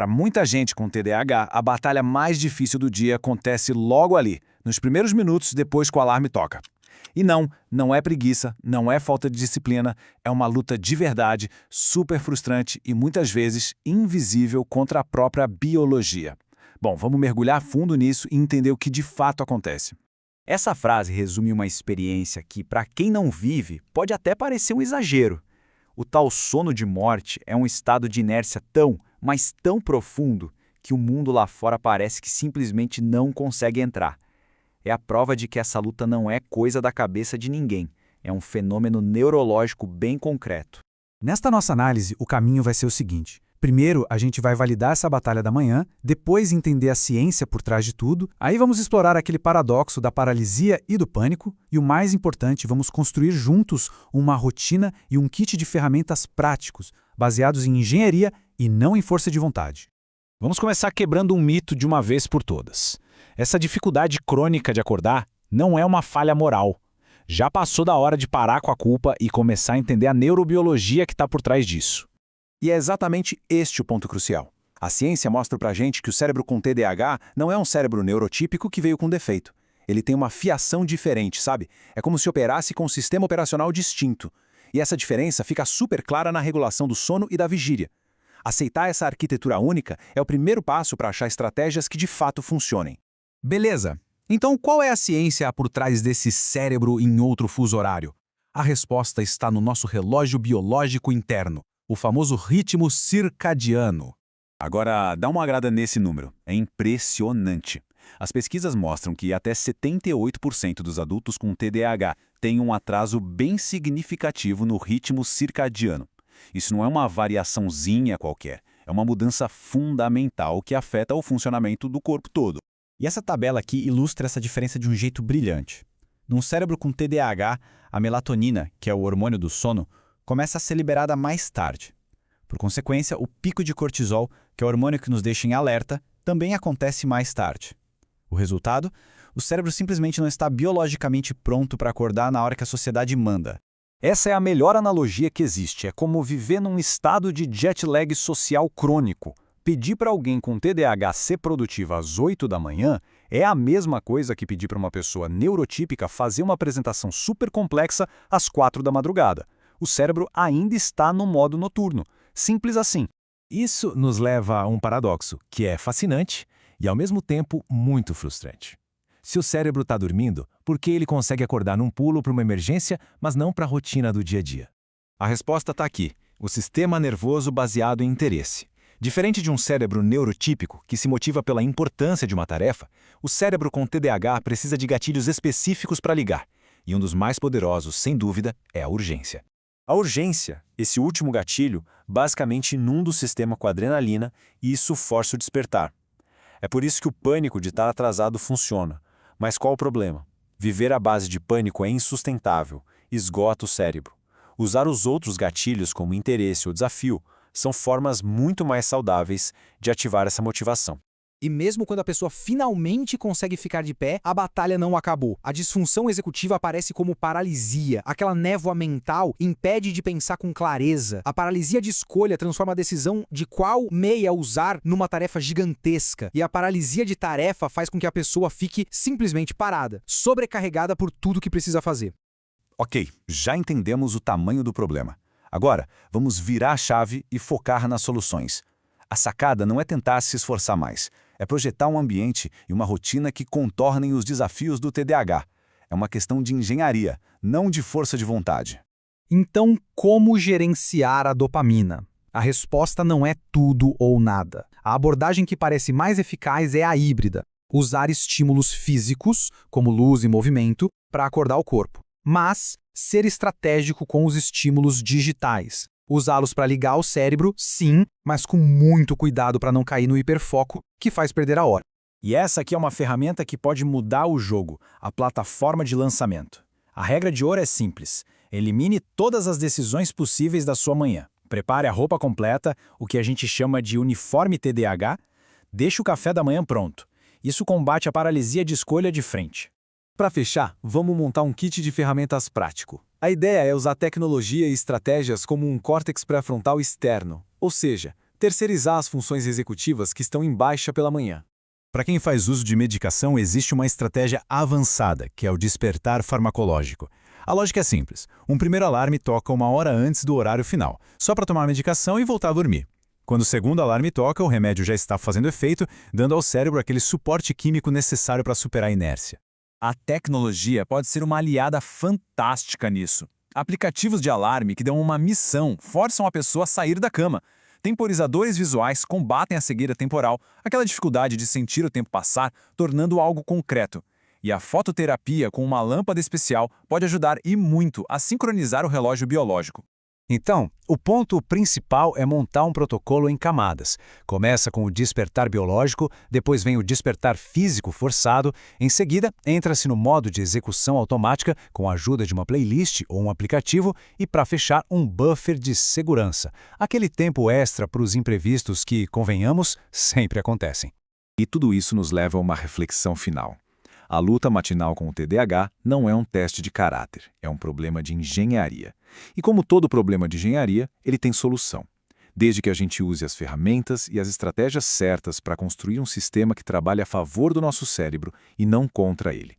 Para muita gente com TDAH, a batalha mais difícil do dia acontece logo ali, nos primeiros minutos depois que o alarme toca. E não é preguiça, não é falta de disciplina, é uma luta de verdade, super frustrante e muitas vezes invisível contra a própria biologia. Bom, vamos mergulhar fundo nisso e entender o que de fato acontece. Essa frase resume uma experiência que, para quem não vive, pode até parecer um exagero. O tal sono de morte é um estado de inércia tão, mas tão profundo, que o mundo lá fora parece que simplesmente não consegue entrar. É a prova de que essa luta não é coisa da cabeça de ninguém. É um fenômeno neurológico bem concreto. Nesta nossa análise, o caminho vai ser o seguinte. Primeiro, a gente vai validar essa batalha da manhã, depois entender a ciência por trás de tudo, aí vamos explorar aquele paradoxo da paralisia e do pânico, e o mais importante, vamos construir juntos uma rotina e um kit de ferramentas práticos, baseados em engenharia e não em força de vontade. Vamos começar quebrando um mito de uma vez por todas. Essa dificuldade crônica de acordar não é uma falha moral. Já passou da hora de parar com a culpa e começar a entender a neurobiologia que está por trás disso. E é exatamente este o ponto crucial. A ciência mostra pra gente que o cérebro com TDAH não é um cérebro neurotípico que veio com defeito. Ele tem uma fiação diferente, sabe? É como se operasse com um sistema operacional distinto. E essa diferença fica super clara na regulação do sono e da vigília. Aceitar essa arquitetura única é o primeiro passo para achar estratégias que de fato funcionem. Beleza. Então qual é a ciência por trás desse cérebro em outro fuso horário? A resposta está no nosso relógio biológico interno, o famoso ritmo circadiano. Agora, dá uma olhada nesse número. É impressionante. As pesquisas mostram que até 78% dos adultos com TDAH têm um atraso bem significativo no ritmo circadiano. Isso não é uma variaçãozinha qualquer, é uma mudança fundamental que afeta o funcionamento do corpo todo. E essa tabela aqui ilustra essa diferença de um jeito brilhante. Num cérebro com TDAH, a melatonina, que é o hormônio do sono, começa a ser liberada mais tarde. Por consequência, o pico de cortisol, que é o hormônio que nos deixa em alerta, também acontece mais tarde. O resultado? O cérebro simplesmente não está biologicamente pronto para acordar na hora que a sociedade manda. Essa é a melhor analogia que existe. É como viver num estado de jet lag social crônico. Pedir para alguém com TDAH ser produtiva às 8 da manhã é a mesma coisa que pedir para uma pessoa neurotípica fazer uma apresentação super complexa às 4 da madrugada. O cérebro ainda está no modo noturno. Simples assim. Isso nos leva a um paradoxo, que é fascinante e, ao mesmo tempo, muito frustrante. Se o cérebro está dormindo, por que ele consegue acordar num pulo para uma emergência, mas não para a rotina do dia a dia? A resposta está aqui. O sistema nervoso baseado em interesse. Diferente de um cérebro neurotípico, que se motiva pela importância de uma tarefa, o cérebro com TDAH precisa de gatilhos específicos para ligar. E um dos mais poderosos, sem dúvida, é a urgência. A urgência, esse último gatilho, basicamente inunda o sistema com adrenalina e isso força o despertar. É por isso que o pânico de estar atrasado funciona. Mas qual o problema? Viver à base de pânico é insustentável, esgota o cérebro. Usar os outros gatilhos como interesse ou desafio são formas muito mais saudáveis de ativar essa motivação. E mesmo quando a pessoa finalmente consegue ficar de pé, a batalha não acabou. A disfunção executiva aparece como paralisia. Aquela névoa mental impede de pensar com clareza. A paralisia de escolha transforma a decisão de qual meia usar numa tarefa gigantesca. E a paralisia de tarefa faz com que a pessoa fique simplesmente parada, sobrecarregada por tudo que precisa fazer. Ok, já entendemos o tamanho do problema. Agora, vamos virar a chave e focar nas soluções. A sacada não é tentar se esforçar mais, é projetar um ambiente e uma rotina que contornem os desafios do TDAH. É uma questão de engenharia, não de força de vontade. Então, como gerenciar a dopamina? A resposta não é tudo ou nada. A abordagem que parece mais eficaz é a híbrida. Usar estímulos físicos, como luz e movimento, para acordar o corpo. Mas ser estratégico com os estímulos digitais. Usá-los para ligar o cérebro, sim, mas com muito cuidado para não cair no hiperfoco, que faz perder a hora. E essa aqui é uma ferramenta que pode mudar o jogo, a plataforma de lançamento. A regra de ouro é simples. Elimine todas as decisões possíveis da sua manhã. Prepare a roupa completa, o que a gente chama de uniforme TDAH. Deixe o café da manhã pronto. Isso combate a paralisia de escolha de frente. Para fechar, vamos montar um kit de ferramentas prático. A ideia é usar tecnologia e estratégias como um córtex pré-frontal externo, ou seja, terceirizar as funções executivas que estão em baixa pela manhã. Para quem faz uso de medicação, existe uma estratégia avançada, que é o despertar farmacológico. A lógica é simples. Um primeiro alarme toca 1 hora antes do horário final, só para tomar a medicação e voltar a dormir. Quando o segundo alarme toca, o remédio já está fazendo efeito, dando ao cérebro aquele suporte químico necessário para superar a inércia. A tecnologia pode ser uma aliada fantástica nisso. Aplicativos de alarme que dão uma missão forçam a pessoa a sair da cama. Temporizadores visuais combatem a cegueira temporal, aquela dificuldade de sentir o tempo passar, tornando algo concreto. E a fototerapia com uma lâmpada especial pode ajudar e muito a sincronizar o relógio biológico. Então, o ponto principal é montar um protocolo em camadas. Começa com o despertar biológico, depois vem o despertar físico forçado, em seguida entra-se no modo de execução automática com a ajuda de uma playlist ou um aplicativo e, para fechar, um buffer de segurança, aquele tempo extra para os imprevistos que, convenhamos, sempre acontecem. E tudo isso nos leva a uma reflexão final. A luta matinal com o TDAH não é um teste de caráter, é um problema de engenharia. E como todo problema de engenharia, ele tem solução. Desde que a gente use as ferramentas e as estratégias certas para construir um sistema que trabalhe a favor do nosso cérebro e não contra ele.